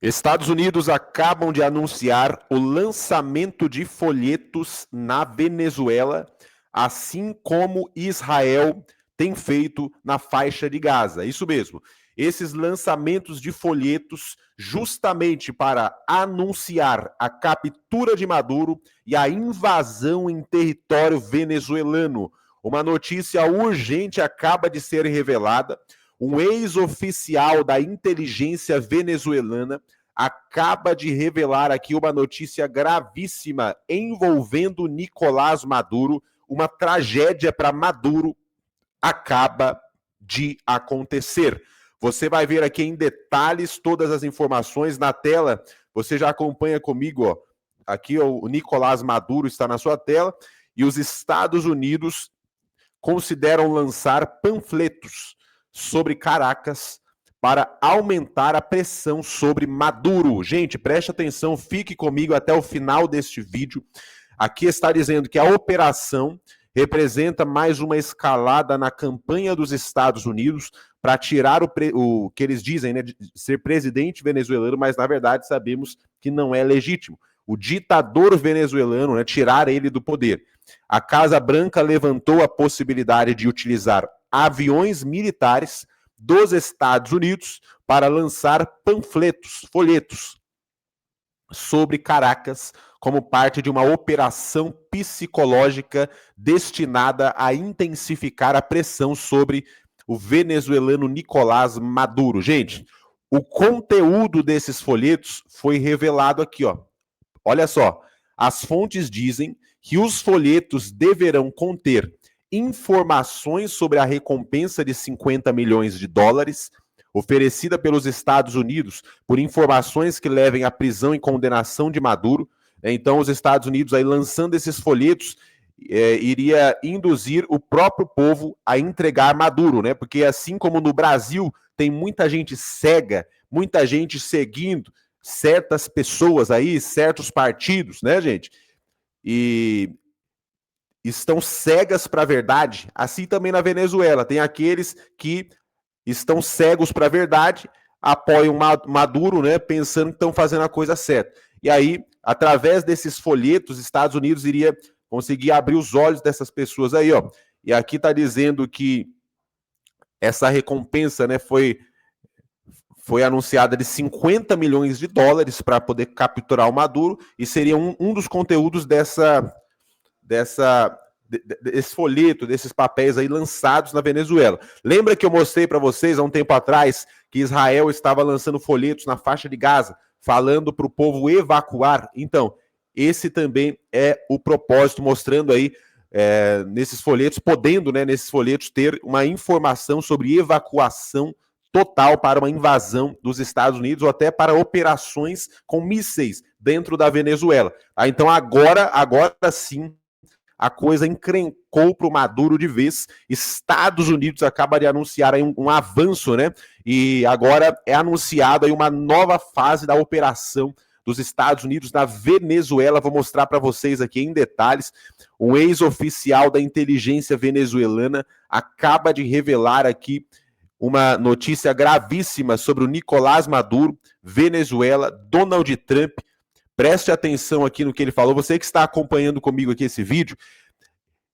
Estados Unidos acabam de anunciar o lançamento de folhetos na Venezuela, assim como Israel tem feito na faixa de Gaza. Isso mesmo. Esses lançamentos de folhetos justamente para anunciar a captura de Maduro e a invasão em território venezuelano. Uma notícia urgente acaba de ser revelada. Um ex-oficial da inteligência venezuelana acaba de revelar aqui uma notícia gravíssima envolvendo Nicolás Maduro. Uma tragédia para Maduro acaba de acontecer. Você vai ver aqui em detalhes todas as informações na tela. Você já acompanha comigo, ó. Aqui o Nicolás Maduro está na sua tela e os Estados Unidos consideram lançar panfletos sobre Caracas para aumentar a pressão sobre Maduro. Gente, preste atenção, fique comigo até o final deste vídeo. Aqui está dizendo que a operação representa mais uma escalada na campanha dos Estados Unidos para tirar o que eles dizem, né, de ser presidente venezuelano, mas na verdade sabemos que não é legítimo. O ditador venezuelano, né, tirar ele do poder. A Casa Branca levantou a possibilidade de utilizar aviões militares dos Estados Unidos para lançar panfletos, folhetos sobre Caracas como parte de uma operação psicológica destinada a intensificar a pressão sobre o venezuelano Nicolás Maduro. Gente, o conteúdo desses folhetos foi revelado aqui, ó. Olha só, as fontes dizem que os folhetos deverão conter informações sobre a recompensa de 50 milhões de dólares oferecida pelos Estados Unidos por informações que levem à prisão e condenação de Maduro. Então, os Estados Unidos aí lançando esses folhetos iria induzir o próprio povo a entregar Maduro, né? Porque assim como no Brasil tem muita gente cega, muita gente seguindo certas pessoas aí, certos partidos, né, gente? E estão cegas para a verdade. Assim também na Venezuela, tem aqueles que estão cegos para a verdade, apoiam Maduro, né, pensando que estão fazendo a coisa certa. E aí, através desses folhetos, os Estados Unidos iria conseguir abrir os olhos dessas pessoas aí, ó. E aqui está dizendo que essa recompensa, né, foi anunciada de 50 milhões de dólares para poder capturar o Maduro e seria um dos conteúdos desse folheto, desses papéis aí lançados na Venezuela. Lembra que eu mostrei para vocês há um tempo atrás que Israel estava lançando folhetos na faixa de Gaza, falando para o povo evacuar? Então, esse também é o propósito, mostrando aí nesses folhetos, podendo, né, nesses folhetos, ter uma informação sobre evacuação total para uma invasão dos Estados Unidos ou até para operações com mísseis dentro da Venezuela. Então agora sim, a coisa encrencou para o Maduro de vez. Estados Unidos acaba de anunciar aí um avanço, né? E agora é anunciado aí uma nova fase da operação dos Estados Unidos na Venezuela. Vou mostrar para vocês aqui em detalhes. Um ex-oficial da inteligência venezuelana acaba de revelar aqui uma notícia gravíssima sobre o Nicolás Maduro, Venezuela, Donald Trump. Preste atenção aqui no que ele falou. Você que está acompanhando comigo aqui esse vídeo,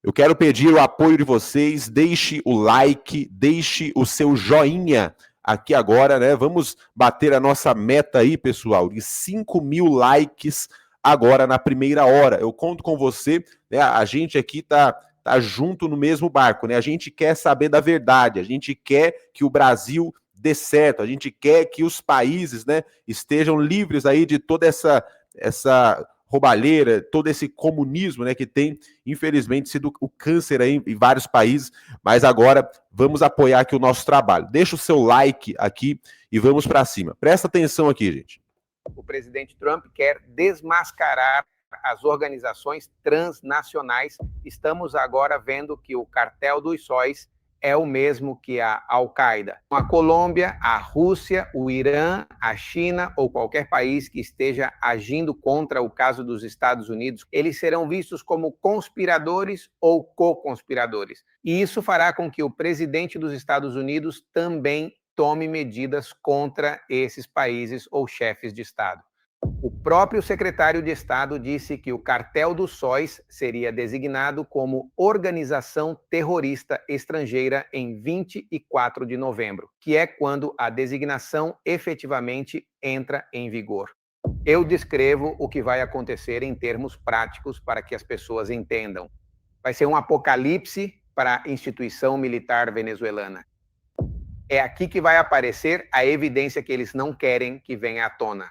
eu quero pedir o apoio de vocês. Deixe o like, deixe o seu joinha aqui agora, né? Vamos bater a nossa meta aí, pessoal, de 5.000 likes agora na primeira hora. Eu conto com você, né? A gente aqui tá junto no mesmo barco, né? A gente quer saber da verdade, a gente quer que o Brasil dê certo, a gente quer que os países, né, estejam livres aí de toda essa roubalheira, todo esse comunismo, né, que tem, infelizmente, sido o câncer aí em vários países, mas agora vamos apoiar aqui o nosso trabalho. Deixa o seu like aqui e vamos para cima. Presta atenção aqui, gente. O presidente Trump quer desmascarar as organizações transnacionais. Estamos agora vendo que o cartel dos sóis é o mesmo que a Al-Qaeda. A Colômbia, a Rússia, o Irã, a China ou qualquer país que esteja agindo contra o caso dos Estados Unidos, eles serão vistos como conspiradores ou co-conspiradores. E isso fará com que o presidente dos Estados Unidos também tome medidas contra esses países ou chefes de Estado. O próprio secretário de Estado disse que o Cartel dos Sóis seria designado como organização terrorista estrangeira em 24 de novembro, que é quando a designação efetivamente entra em vigor. Eu descrevo o que vai acontecer em termos práticos para que as pessoas entendam. Vai ser um apocalipse para a instituição militar venezuelana. É aqui que vai aparecer a evidência que eles não querem que venha à tona.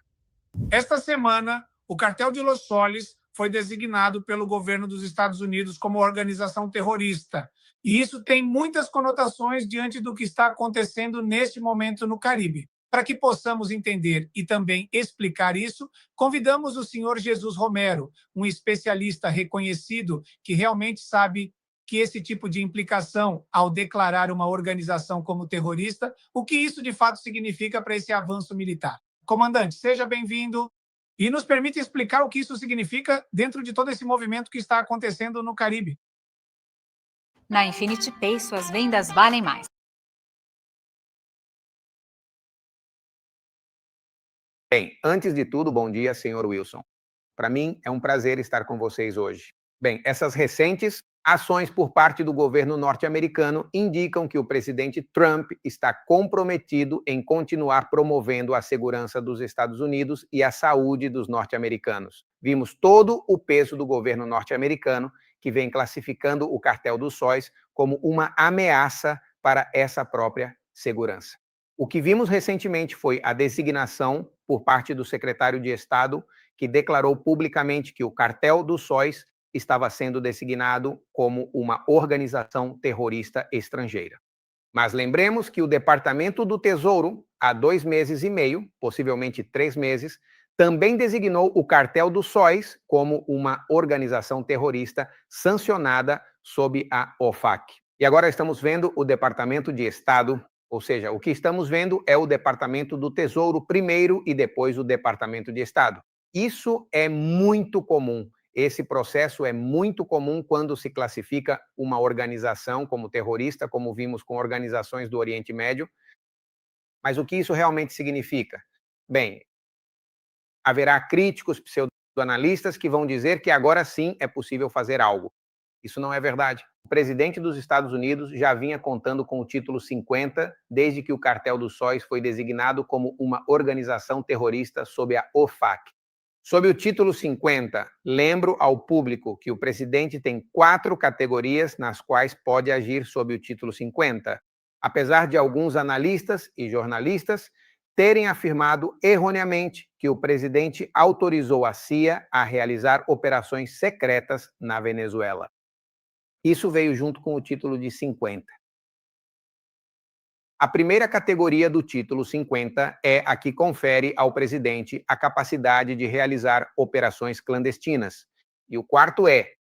Esta semana, o Cartel de Los Soles foi designado pelo governo dos Estados Unidos como organização terrorista. E isso tem muitas conotações diante do que está acontecendo neste momento no Caribe. Para que possamos entender e também explicar isso, convidamos o senhor Jesus Romero, um especialista reconhecido que realmente sabe que esse tipo de implicação, ao declarar uma organização como terrorista, o que isso de fato significa para esse avanço militar. Comandante, seja bem-vindo e nos permita explicar o que isso significa dentro de todo esse movimento que está acontecendo no Caribe. Na Infinity Pay, suas vendas valem mais. Bem, antes de tudo, bom dia, senhor Wilson. Para mim, é um prazer estar com vocês hoje. Bem, essas recentes ações por parte do governo norte-americano indicam que o presidente Trump está comprometido em continuar promovendo a segurança dos Estados Unidos e a saúde dos norte-americanos. Vimos todo o peso do governo norte-americano, que vem classificando o Cartel dos Sóis como uma ameaça para essa própria segurança. O que vimos recentemente foi a designação por parte do secretário de Estado, que declarou publicamente que o Cartel dos Sóis estava sendo designado como uma organização terrorista estrangeira. Mas lembremos que o Departamento do Tesouro, há 2 meses e meio, possivelmente 3 meses, também designou o Cartel dos Sóis como uma organização terrorista sancionada sob a OFAC. E agora estamos vendo o Departamento de Estado, ou seja, o que estamos vendo é o Departamento do Tesouro primeiro e depois o Departamento de Estado. Isso é muito comum. Esse processo é muito comum quando se classifica uma organização como terrorista, como vimos com organizações do Oriente Médio. Mas o que isso realmente significa? Bem, haverá críticos, pseudoanalistas que vão dizer que agora sim é possível fazer algo. Isso não é verdade. O presidente dos Estados Unidos já vinha contando com o título 50 desde que o Cartel dos Sóis foi designado como uma organização terrorista sob a OFAC. Sob o título 50, lembro ao público que o presidente tem 4 categorias nas quais pode agir sob o título 50, apesar de alguns analistas e jornalistas terem afirmado erroneamente que o presidente autorizou a CIA a realizar operações secretas na Venezuela. Isso veio junto com o título de 50. A primeira categoria do título 50 é a que confere ao presidente a capacidade de realizar operações clandestinas. E o quarto é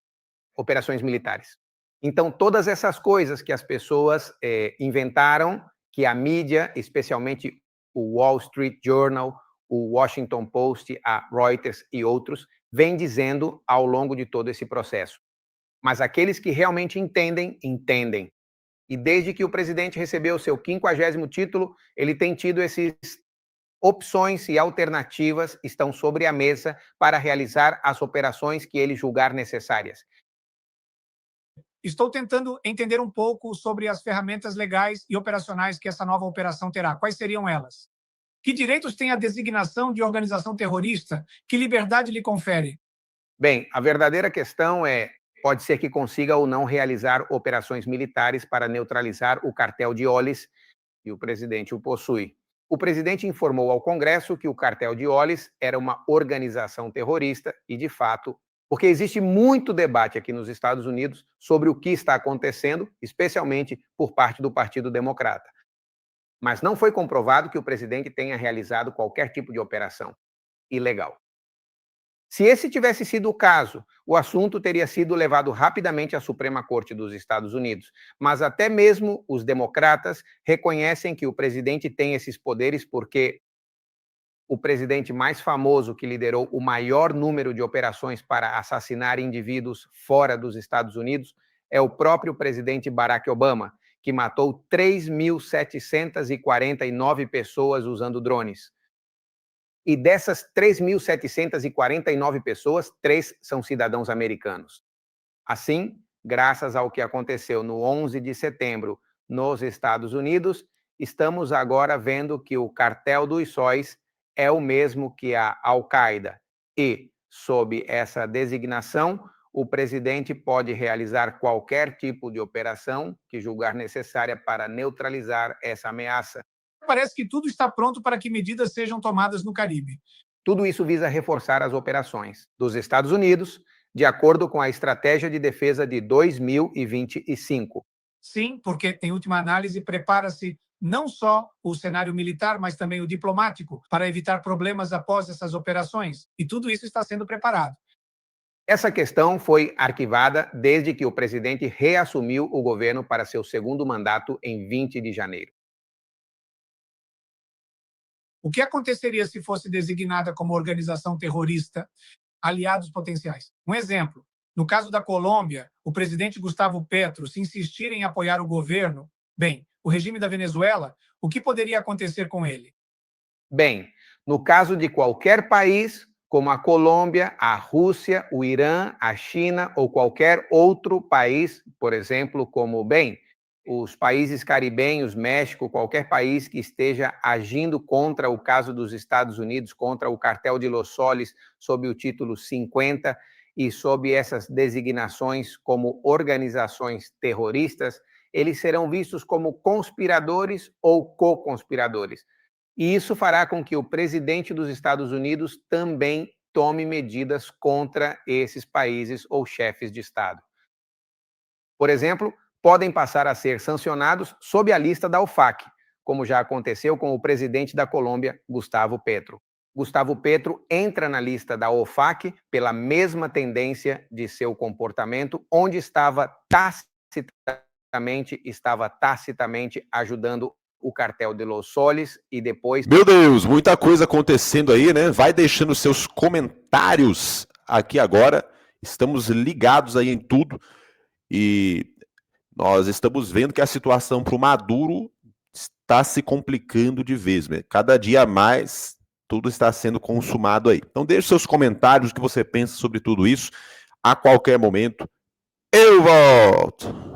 operações militares. Então, todas essas coisas que as pessoas inventaram, que a mídia, especialmente o Wall Street Journal, o Washington Post, a Reuters e outros, vem dizendo ao longo de todo esse processo. Mas aqueles que realmente entendem, entendem. E desde que o presidente recebeu o seu 50º título, ele tem tido essas opções e alternativas estão sobre a mesa para realizar as operações que ele julgar necessárias. Estou tentando entender um pouco sobre as ferramentas legais e operacionais que essa nova operação terá. Quais seriam elas? Que direitos tem a designação de organização terrorista? Que liberdade lhe confere? Bem, a verdadeira questão é: pode ser que consiga ou não realizar operações militares para neutralizar o cartel de Olis, e o presidente o possui. O presidente informou ao Congresso que o cartel de Olis era uma organização terrorista e, de fato, porque existe muito debate aqui nos Estados Unidos sobre o que está acontecendo, especialmente por parte do Partido Democrata. Mas não foi comprovado que o presidente tenha realizado qualquer tipo de operação ilegal. Se esse tivesse sido o caso, o assunto teria sido levado rapidamente à Suprema Corte dos Estados Unidos. Mas até mesmo os democratas reconhecem que o presidente tem esses poderes porque o presidente mais famoso que liderou o maior número de operações para assassinar indivíduos fora dos Estados Unidos é o próprio presidente Barack Obama, que matou 3.749 pessoas usando drones. E dessas 3.749 pessoas, 3 são cidadãos americanos. Assim, graças ao que aconteceu no 11 de setembro nos Estados Unidos, estamos agora vendo que o cartel dos sóis é o mesmo que a Al-Qaeda. E, sob essa designação, o presidente pode realizar qualquer tipo de operação que julgar necessária para neutralizar essa ameaça. Parece que tudo está pronto para que medidas sejam tomadas no Caribe. Tudo isso visa reforçar as operações dos Estados Unidos, de acordo com a Estratégia de Defesa de 2025. Sim, porque, em última análise, prepara-se não só o cenário militar, mas também o diplomático, para evitar problemas após essas operações. E tudo isso está sendo preparado. Essa questão foi arquivada desde que o presidente reassumiu o governo para seu segundo mandato em 20 de janeiro. O que aconteceria se fosse designada como organização terrorista aliados potenciais? Um exemplo, no caso da Colômbia, o presidente Gustavo Petro, se insistir em apoiar o governo, bem, o regime da Venezuela, o que poderia acontecer com ele? Bem, no caso de qualquer país, como a Colômbia, a Rússia, o Irã, a China ou qualquer outro país, por exemplo, como, os países caribenhos, México, qualquer país que esteja agindo contra o caso dos Estados Unidos, contra o cartel de Los Soles, sob o título 50 e sob essas designações como organizações terroristas, eles serão vistos como conspiradores ou co-conspiradores. E isso fará com que o presidente dos Estados Unidos também tome medidas contra esses países ou chefes de Estado. Por exemplo, podem passar a ser sancionados sob a lista da OFAC, como já aconteceu com o presidente da Colômbia, Gustavo Petro. Gustavo Petro entra na lista da OFAC pela mesma tendência de seu comportamento, onde estava tacitamente ajudando o cartel de Los Soles e depois... Meu Deus, muita coisa acontecendo aí, né? Vai deixando seus comentários aqui agora. Estamos ligados aí em tudo e nós estamos vendo que a situação para o Maduro está se complicando de vez, né? Cada dia mais tudo está sendo consumado aí. Então deixe seus comentários, o que você pensa sobre tudo isso. A qualquer momento eu volto.